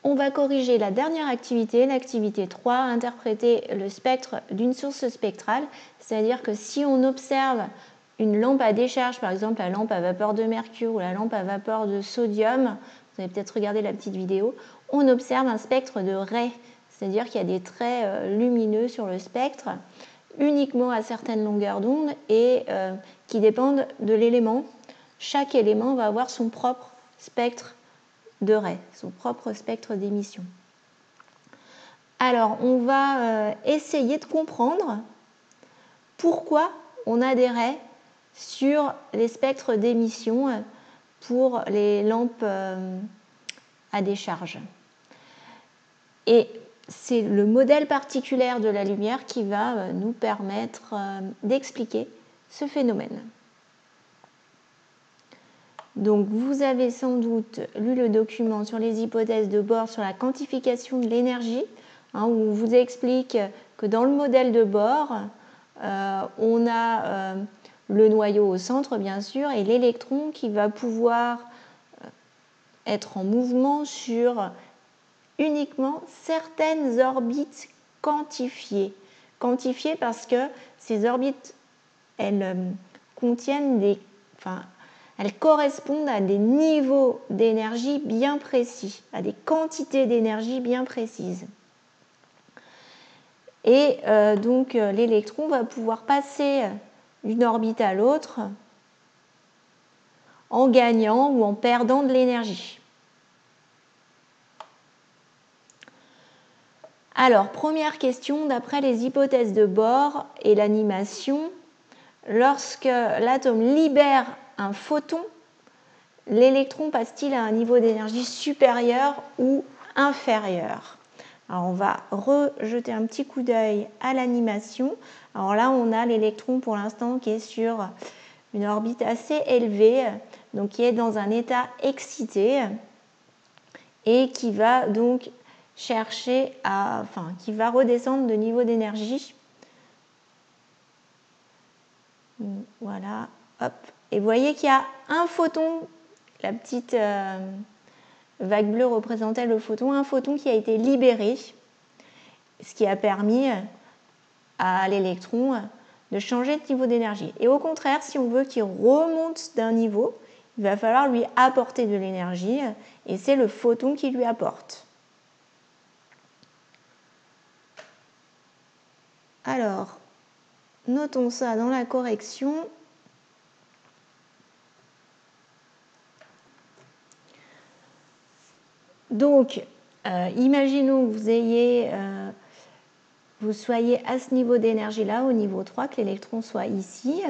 on va corriger la dernière activité, l'activité 3, interpréter le spectre d'une source spectrale. C'est-à-dire que si on observe une lampe à décharge, par exemple la lampe à vapeur de mercure ou la lampe à vapeur de sodium, vous avez peut-être regardé la petite vidéo, on observe un spectre de raies, c'est-à-dire qu'il y a des traits lumineux sur le spectre, uniquement à certaines longueurs d'onde et qui dépendent de l'élément. Chaque élément va avoir son propre spectre de raies, son propre spectre d'émission. Alors, on va essayer de comprendre pourquoi on a des raies sur les spectres d'émission pour les lampes à décharge. Et c'est le modèle particulier de la lumière qui va nous permettre d'expliquer ce phénomène. Donc, vous avez sans doute lu le document sur les hypothèses de Bohr sur la quantification de l'énergie, où on vous explique que dans le modèle de Bohr, on a le noyau au centre, bien sûr, et l'électron qui va pouvoir être en mouvement sur uniquement certaines orbites quantifiées. Quantifiées parce que ces orbites, elles contiennent elles correspondent à des niveaux d'énergie bien précis, à des quantités d'énergie bien précises. Et donc l'électron va pouvoir passer d'une orbite à l'autre en gagnant ou en perdant de l'énergie. Alors, première question, d'après les hypothèses de Bohr et l'animation, lorsque l'atome libère un photon, l'électron passe-t-il à un niveau d'énergie supérieur ou inférieur? Alors, on va rejeter un petit coup d'œil à l'animation. Alors là, on a l'électron pour l'instant qui est sur une orbite assez élevée, donc qui est dans un état excité et qui va donc qui va redescendre de niveau d'énergie. Voilà, hop. Et vous voyez qu'il y a un photon, la petite vague bleue représentait le photon, un photon qui a été libéré, ce qui a permis à l'électron de changer de niveau d'énergie. Et au contraire, si on veut qu'il remonte d'un niveau, il va falloir lui apporter de l'énergie, et c'est le photon qui lui apporte. Alors, notons ça dans la correction. Donc, imaginons que vous soyez à ce niveau d'énergie-là, au niveau 3, que l'électron soit ici.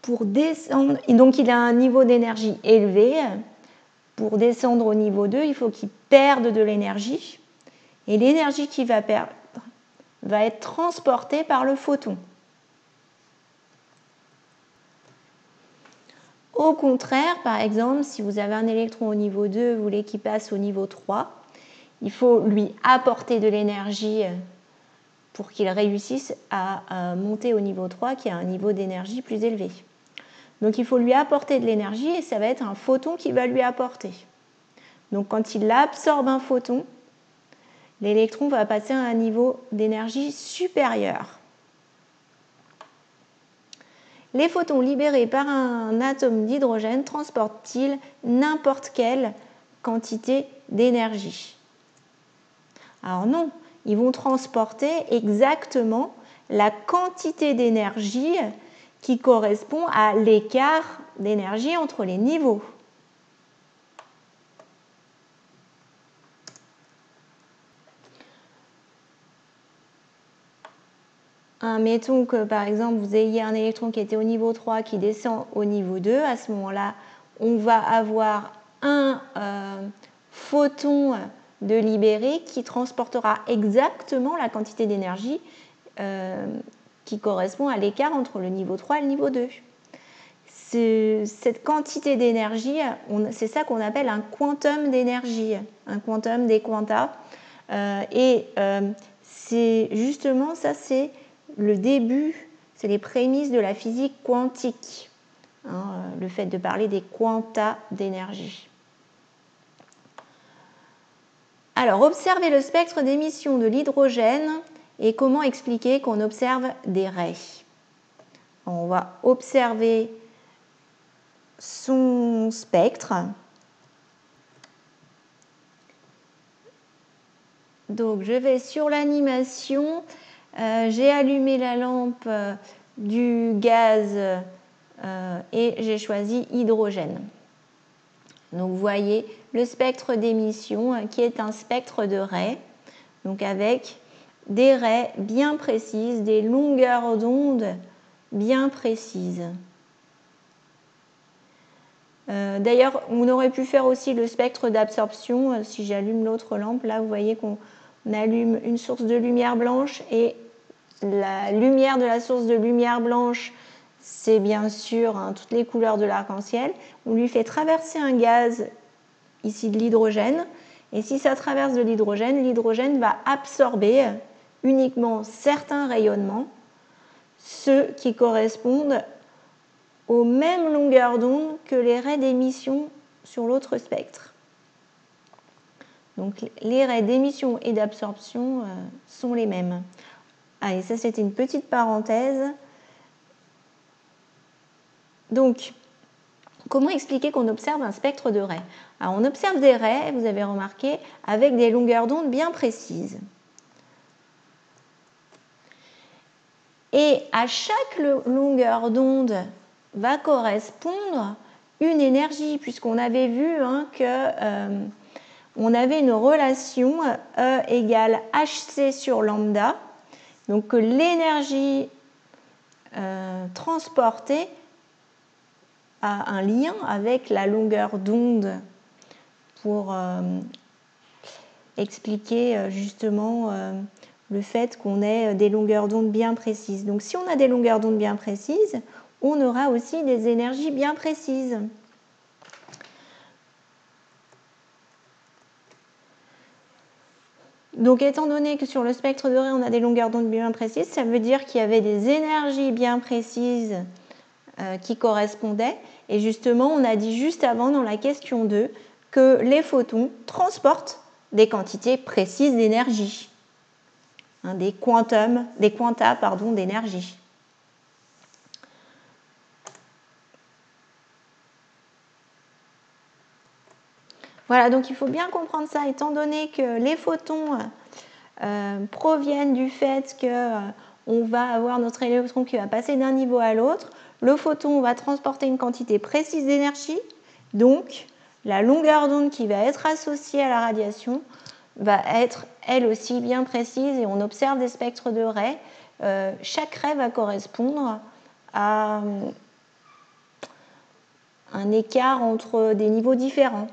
Pour descendre, et donc il a un niveau d'énergie élevé. Pour descendre au niveau 2, il faut qu'il perde de l'énergie. Et l'énergie qu'il va perdre va être transportée par le photon. Au contraire, par exemple, si vous avez un électron au niveau 2, vous voulez qu'il passe au niveau 3, il faut lui apporter de l'énergie pour qu'il réussisse à monter au niveau 3, qui a un niveau d'énergie plus élevé. Donc il faut lui apporter de l'énergie et ça va être un photon qui va lui apporter. Donc quand il absorbe un photon, l'électron va passer à un niveau d'énergie supérieur. Les photons libérés par un atome d'hydrogène transportent-ils n'importe quelle quantité d'énergie? Alors non, ils vont transporter exactement la quantité d'énergie qui correspond à l'écart d'énergie entre les niveaux. Mettons que par exemple vous ayez un électron qui était au niveau 3 qui descend au niveau 2, à ce moment-là on va avoir un photon de libéré qui transportera exactement la quantité d'énergie qui correspond à l'écart entre le niveau 3 et le niveau 2. Cette quantité d'énergie, c'est ça qu'on appelle un quantum d'énergie, un quantum des quanta. C'est justement ça, c'est le début, c'est les prémices de la physique quantique. le fait de parler des quanta d'énergie. Alors, observer le spectre d'émission de l'hydrogène et comment expliquer qu'on observe des raies. On va observer son spectre. Donc, je vais sur l'animation. J'ai allumé la lampe du gaz et j'ai choisi hydrogène. Donc, vous voyez le spectre d'émission qui est un spectre de raies, donc avec des raies bien précises, des longueurs d'onde bien précises. D'ailleurs, on aurait pu faire aussi le spectre d'absorption. Si j'allume l'autre lampe, là, vous voyez qu'on allume une source de lumière blanche et la lumière de la source de lumière blanche, c'est bien sûr toutes les couleurs de l'arc-en-ciel. On lui fait traverser un gaz, ici de l'hydrogène, et si ça traverse de l'hydrogène, l'hydrogène va absorber uniquement certains rayonnements, ceux qui correspondent aux mêmes longueurs d'onde que les raies d'émission sur l'autre spectre. Donc les raies d'émission et d'absorption sont les mêmes. Allez, ça c'était une petite parenthèse. Donc, comment expliquer qu'on observe un spectre de raies? Alors, on observe des raies, vous avez remarqué, avec des longueurs d'onde bien précises. Et à chaque longueur d'onde va correspondre une énergie, puisqu'on avait vu qu'on avait une relation E égale hc sur lambda, donc que l'énergie transportée a un lien avec la longueur d'onde pour expliquer justement le fait qu'on ait des longueurs d'onde bien précises. Donc si on a des longueurs d'onde bien précises, on aura aussi des énergies bien précises. Donc étant donné que sur le spectre de raies, on a des longueurs d'onde bien précises, ça veut dire qu'il y avait des énergies bien précises qui correspondaient. Et justement, on a dit juste avant dans la question 2 que les photons transportent des quantités précises d'énergie, des quantas d'énergie. Voilà, donc il faut bien comprendre ça, étant donné que les photons proviennent du fait qu'on va avoir notre électron qui va passer d'un niveau à l'autre. Le photon va transporter une quantité précise d'énergie, donc la longueur d'onde qui va être associée à la radiation va être elle aussi bien précise et on observe des spectres de raies. Chaque raie va correspondre à un écart entre des niveaux différents.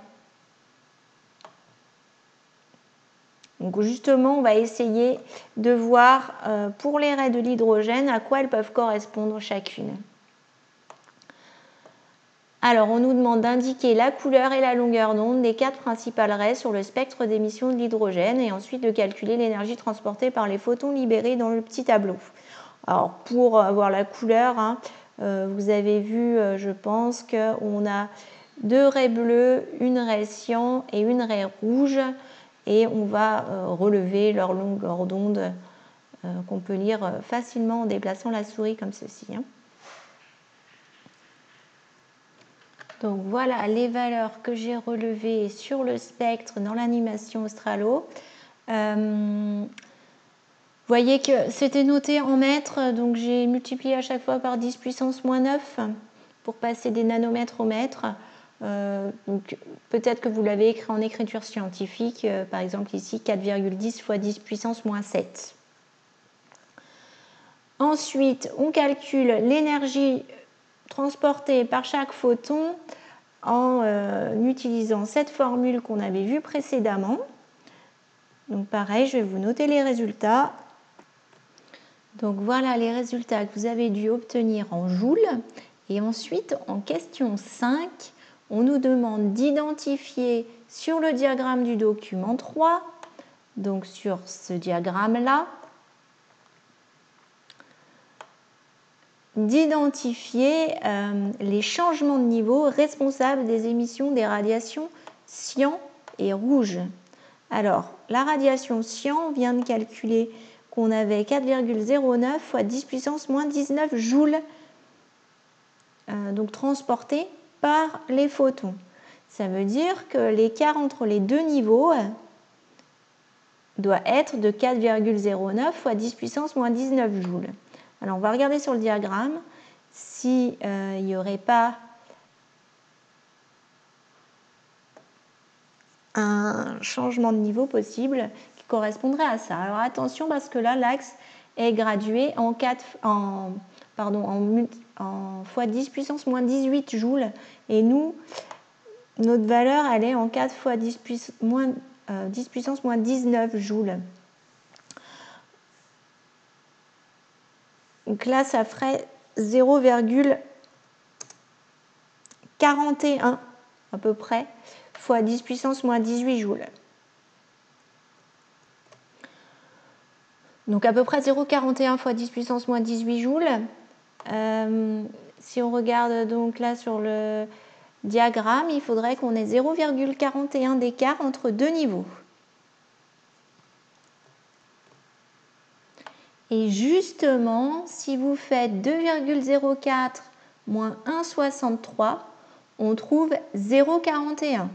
Donc justement, on va essayer de voir pour les raies de l'hydrogène à quoi elles peuvent correspondre chacune. Alors, on nous demande d'indiquer la couleur et la longueur d'onde des 4 principales raies sur le spectre d'émission de l'hydrogène et ensuite de calculer l'énergie transportée par les photons libérés dans le petit tableau. Alors, pour avoir la couleur, vous avez vu, je pense, qu'on a 2 raies bleues, une raie cyan et une raie rouge. Et on va relever leur longueur d'onde qu'on peut lire facilement en déplaçant la souris comme ceci. Donc voilà les valeurs que j'ai relevées sur le spectre dans l'animation Australo. Vous voyez que c'était noté en mètres, donc j'ai multiplié à chaque fois par 10 puissance moins 9 pour passer des nanomètres au mètre. Donc peut-être que vous l'avez écrit en écriture scientifique, par exemple ici 4,10 fois 10 puissance moins 7. Ensuite, on calcule l'énergie transportée par chaque photon en utilisant cette formule qu'on avait vue précédemment. Donc pareil, je vais vous noter les résultats. Donc voilà les résultats que vous avez dû obtenir en joules. Et ensuite, en question 5, on nous demande d'identifier sur le diagramme du document 3, donc sur ce diagramme-là, d'identifier les changements de niveau responsables des émissions des radiations cyan et rouge. Alors, la radiation cyan, on vient de calculer qu'on avait 4,09 fois 10 puissance moins 19 joules donc transportés par les photons. Ça veut dire que l'écart entre les deux niveaux doit être de 4,09 fois 10 puissance moins 19 joules. Alors, on va regarder sur le diagramme s'il n'y aurait pas un changement de niveau possible qui correspondrait à ça. Alors, attention parce que là, l'axe est gradué en fois 10 puissance moins 18 joules. Et nous, notre valeur, elle est en 4 fois 10 puissance moins 19 joules. Donc là, ça ferait 0,41 à peu près fois 10 puissance moins 18 joules. Donc à peu près 0,41 fois 10 puissance moins 18 joules. Si on regarde donc là sur le diagramme, il faudrait qu'on ait 0,41 d'écart entre deux niveaux. Et justement, si vous faites 2,04 moins 1,63, on trouve 0,41.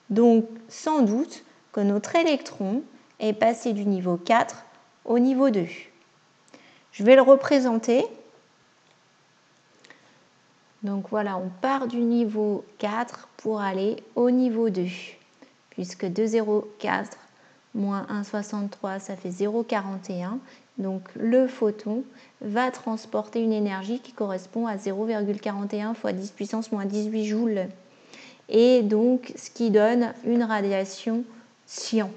Donc, sans doute que notre électron est passé du niveau 4 au niveau 2. Je vais le représenter. Donc voilà, on part du niveau 4 pour aller au niveau 2. Puisque 2,04 moins 1,63, ça fait 0,41. Donc le photon va transporter une énergie qui correspond à 0,41 fois 10 puissance moins 18 joules. Et donc ce qui donne une radiation cyan.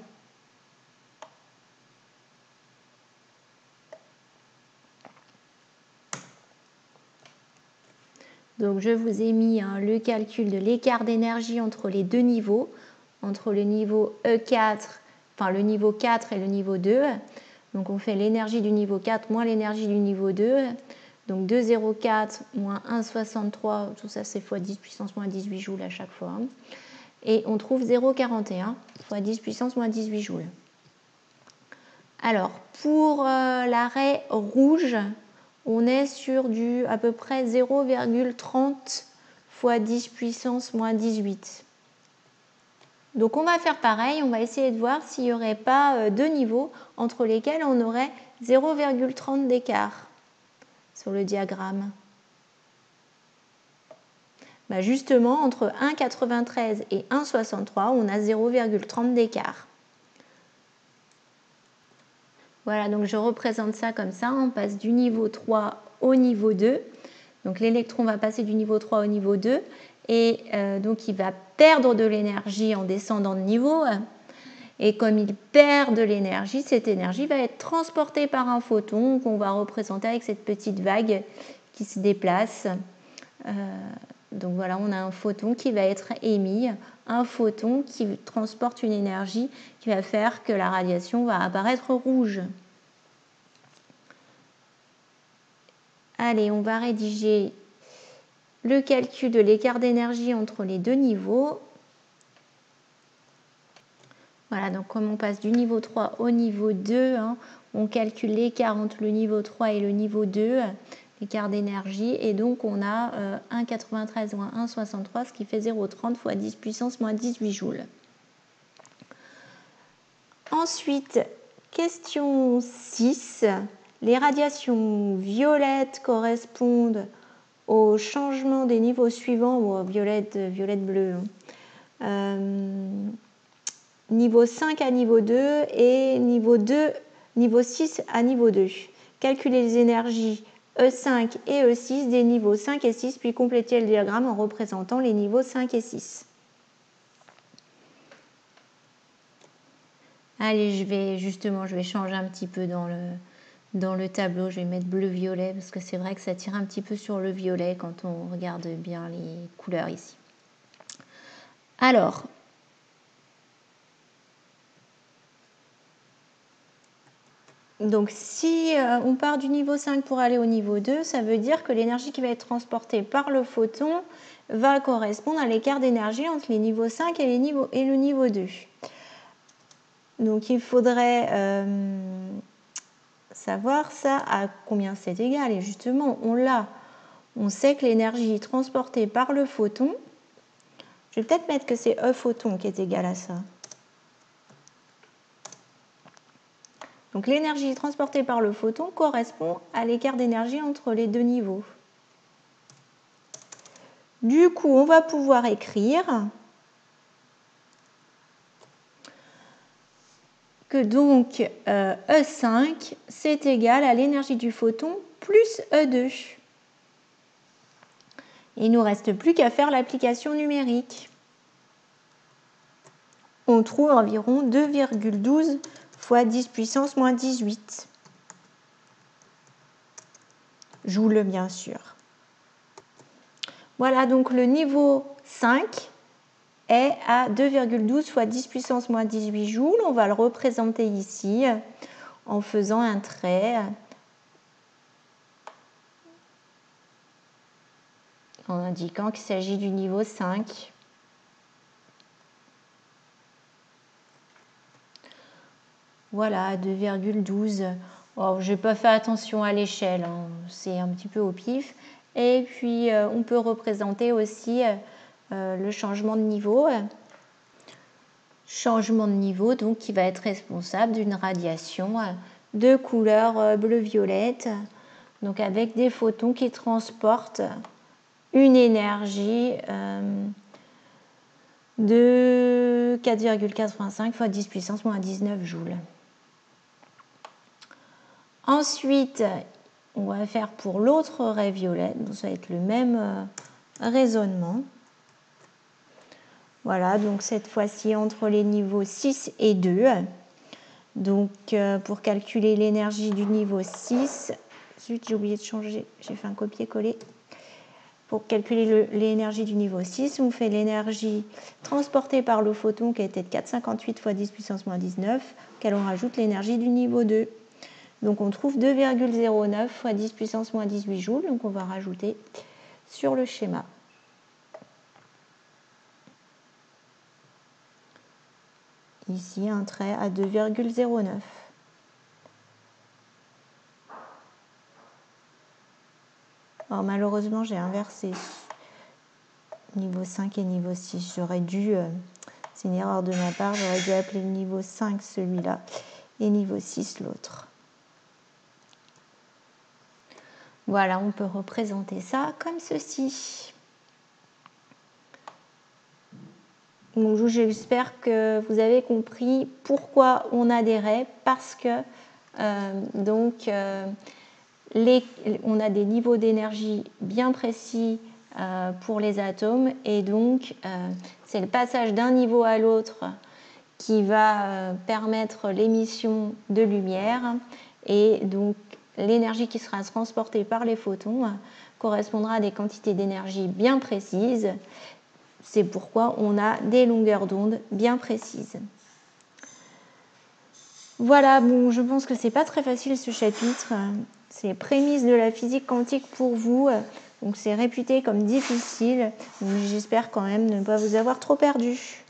Donc je vous ai mis le calcul de l'écart d'énergie entre les deux niveaux, entre le niveau E4, enfin le niveau 4 et le niveau 2. Donc on fait l'énergie du niveau 4 moins l'énergie du niveau 2. Donc 2,04 moins 1,63, tout ça c'est fois 10 puissance moins 18 joules à chaque fois. Et on trouve 0,41 fois 10 puissance moins 18 joules. Alors pour l'arrêt rouge, on est sur du à peu près 0,30 fois 10 puissance moins 18. Donc on va faire pareil, on va essayer de voir s'il n'y aurait pas deux niveaux entre lesquels on aurait 0,30 d'écart sur le diagramme. Bah justement, entre 1,93 et 1,63, on a 0,30 d'écart. Voilà, donc je représente ça comme ça, on passe du niveau 3 au niveau 2. Donc l'électron va passer du niveau 3 au niveau 2 et donc il va perdre de l'énergie en descendant de niveau. Et comme il perd de l'énergie, cette énergie va être transportée par un photon qu'on va représenter avec cette petite vague qui se déplace. Donc voilà, on a un photon qui va être émis, un photon qui transporte une énergie qui va faire que la radiation va apparaître rouge. Allez, on va rédiger le calcul de l'écart d'énergie entre les deux niveaux. Voilà, donc comme on passe du niveau 3 au niveau 2, on calcule l'écart entre le niveau 3 et le niveau 2, l'écart d'énergie, et donc on a 1,93 moins 1,63, ce qui fait 0,30 fois 10 puissance moins 18 joules. Ensuite, question 6. Les radiations violettes correspondent au changement des niveaux suivants, bon, violette-bleu. Niveau 5 à niveau 2 et niveau 6 à niveau 2. Calculez les énergies E5 et E6 des niveaux 5 et 6, puis complétez le diagramme en représentant les niveaux 5 et 6. Allez, je vais changer un petit peu dans le tableau. Je vais mettre bleu-violet parce que c'est vrai que ça tire un petit peu sur le violet quand on regarde bien les couleurs ici. Alors, Donc si on part du niveau 5 pour aller au niveau 2, ça veut dire que l'énergie qui va être transportée par le photon va correspondre à l'écart d'énergie entre les niveaux 5 et le niveau 2. Donc il faudrait savoir ça à combien c'est égal. Et justement, on l'a. On sait que l'énergie transportée par le photon, je vais peut-être mettre que c'est E photon qui est égal à ça. Donc l'énergie transportée par le photon correspond à l'écart d'énergie entre les deux niveaux. Du coup, on va pouvoir écrire que donc E5, c'est égal à l'énergie du photon plus E2. Il ne nous reste plus qu'à faire l'application numérique. On trouve environ 2,12 fois 10 puissance moins 18 joules, bien sûr. Voilà, donc le niveau 5 est à 2,12 fois 10 puissance moins 18 joules. On va le représenter ici en faisant un trait, en indiquant qu'il s'agit du niveau 5. Voilà, 2,12. Oh, je n'ai pas fait attention à l'échelle, hein. C'est un petit peu au pif. Et puis, on peut représenter aussi le changement de niveau. Changement de niveau donc, qui va être responsable d'une radiation de couleur bleu-violette, donc avec des photons qui transportent une énergie de 4,85 fois 10 puissance moins 19 joules. Ensuite, on va faire pour l'autre ray violette, donc ça va être le même raisonnement. Voilà, donc cette fois-ci entre les niveaux 6 et 2. Donc pour calculer l'énergie du niveau 6, zut, j'ai oublié de changer, j'ai fait un copier-coller. Pour calculer l'énergie du niveau 6, on fait l'énergie transportée par le photon qui était de 4,58 fois 10 puissance moins 19, auquel on rajoute l'énergie du niveau 2. Donc on trouve 2,09 fois 10 puissance moins 18 joules, donc on va rajouter sur le schéma. Ici un trait à 2,09. Alors malheureusement j'ai inversé niveau 5 et niveau 6. J'aurais dû, c'est une erreur de ma part, j'aurais dû appeler le niveau 5 celui-là et niveau 6 l'autre. Voilà, on peut représenter ça comme ceci. Donc, j'espère que vous avez compris pourquoi on a des rays, parce que on a des niveaux d'énergie bien précis pour les atomes, et donc c'est le passage d'un niveau à l'autre qui va permettre l'émission de lumière, et donc l'énergie qui sera transportée par les photons correspondra à des quantités d'énergie bien précises. C'est pourquoi on a des longueurs d'onde bien précises. Voilà, bon, je pense que c'est pas très facile ce chapitre. C'est les prémices de la physique quantique pour vous. Donc c'est réputé comme difficile. J'espère quand même ne pas vous avoir trop perdu.